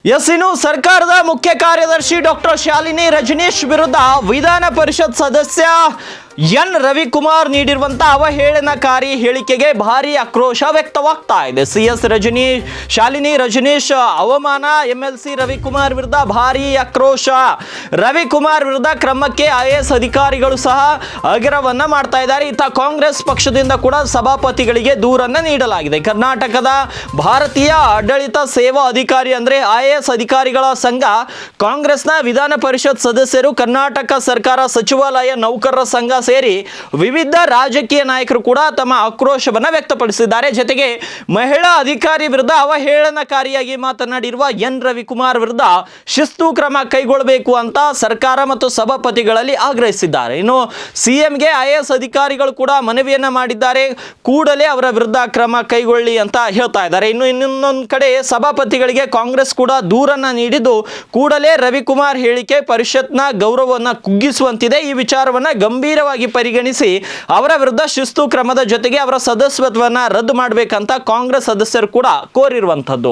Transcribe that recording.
ಇನ್ನು ಸರ್ಕಾರದ ಮುಖ್ಯ ಕಾರ್ಯದರ್ಶಿ ಡಾಕ್ಟರ್ ಶಾಲಿನಿ ರಜನೀಶ್ ವಿರುದ್ಧ ವಿಧಾನ ಪರಿಷತ್ ಸದಸ್ಯ ಎನ್ ರವಿಕುಮಾರ್ ನೀಡಿರುವಂತಹ ಅವಹೇಳನಕಾರಿ ಹೇಳಿಕೆಗೆ ಭಾರಿ ಆಕ್ರೋಶ ವ್ಯಕ್ತವಾಗ್ತಾ ಇದೆ. ಶಾಲಿನಿ ರಜನೀಶ್ ಅವಮಾನ, ಎಂಎಲ್ಸಿ ರವಿಕುಮಾರ್ ವಿರುದ್ಧ ಭಾರಿ ಆಕ್ರೋಶ. ರವಿಕುಮಾರ್ ವಿರುದ್ಧ ಕ್ರಮಕ್ಕೆ ಐಎಎಸ್ ಅಧಿಕಾರಿಗಳು ಸಹ ಆಗ್ರಹವನ್ನ ಮಾಡ್ತಾ ಇದ್ದಾರೆ. ಇತ್ತ ಕಾಂಗ್ರೆಸ್ ಪಕ್ಷದಿಂದ ಕೂಡ ಸಭಾಪತಿಗಳಿಗೆ ದೂರನ್ನ ನೀಡಲಾಗಿದೆ. ಕರ್ನಾಟಕದ ಭಾರತೀಯ ಆಡಳಿತ ಸೇವಾ ಅಧಿಕಾರಿ ಅಂದ್ರೆ ಐಎಎಸ್ ಅಧಿಕಾರಿಗಳ ಸಂಘ, ಕಾಂಗ್ರೆಸ್ನ ವಿಧಾನ ಪರಿಷತ್ ಸದಸ್ಯರು, ಕರ್ನಾಟಕ ಸರ್ಕಾರ ಸಚಿವಾಲಯ ನೌಕರರ ಸಂಘ ಸೇರಿ ವಿವಿಧ ರಾಜಕೀಯ ನಾಯಕರು ಕೂಡ ತಮ್ಮ ಆಕ್ರೋಶವನ್ನ ವ್ಯಕ್ತಪಡಿಸಿದ್ದಾರೆ. ಜೊತೆಗೆ ಮಹಿಳಾ ಅಧಿಕಾರಿ ವಿರುದ್ಧ ಅವಹೇಳನಕಾರಿಯಾಗಿ ಮಾತನಾಡಿರುವ ಎನ್ ರವಿಕುಮಾರ್ ವಿರುದ್ಧ ಶಿಸ್ತು ಕ್ರಮ ಕೈಗೊಳ್ಳಬೇಕು ಅಂತ ಸರ್ಕಾರ ಮತ್ತು ಸಭಾಪತಿಗಳಲ್ಲಿ ಆಗ್ರಹಿಸಿದ್ದಾರೆ. ಇನ್ನು ಸಿಎಂಗೆ ಐಎಎಸ್ ಅಧಿಕಾರಿಗಳು ಕೂಡ ಮನವಿಯನ್ನ ಮಾಡಿದ್ದಾರೆ, ಕೂಡಲೇ ಅವರ ವಿರುದ್ಧ ಕ್ರಮ ಕೈಗೊಳ್ಳಿ ಅಂತ ಹೇಳ್ತಾ ಇದ್ದಾರೆ. ಇನ್ನೊಂದು ಕಡೆ ಸಭಾಪತಿಗಳಿಗೆ ಕಾಂಗ್ರೆಸ್ ಕೂಡ ದೂರನ್ನ ನೀಡಿದ್ದು, ಕೂಡಲೇ ರವಿಕುಮಾರ್ ಹೇಳಿಕೆ ಪರಿಷತ್ನ ಗೌರವವನ್ನು ಕುಗ್ಗಿಸುವಂತಿದೆ. ಈ ವಿಚಾರವನ್ನ ಗಂಭೀರವಾಗಿ ಪರಿಗಣಿಸಿ ಅವರ ವಿರುದ್ಧ ಶಿಸ್ತು ಕ್ರಮದ ಜೊತೆಗೆ ಅವರ ಸದಸ್ಯತ್ವವನ್ನು ರದ್ದು ಮಾಡಬೇಕಂತ ಕಾಂಗ್ರೆಸ್ ಸದಸ್ಯರು ಕೂಡ ಕೋರಿರುವಂತದ್ದು.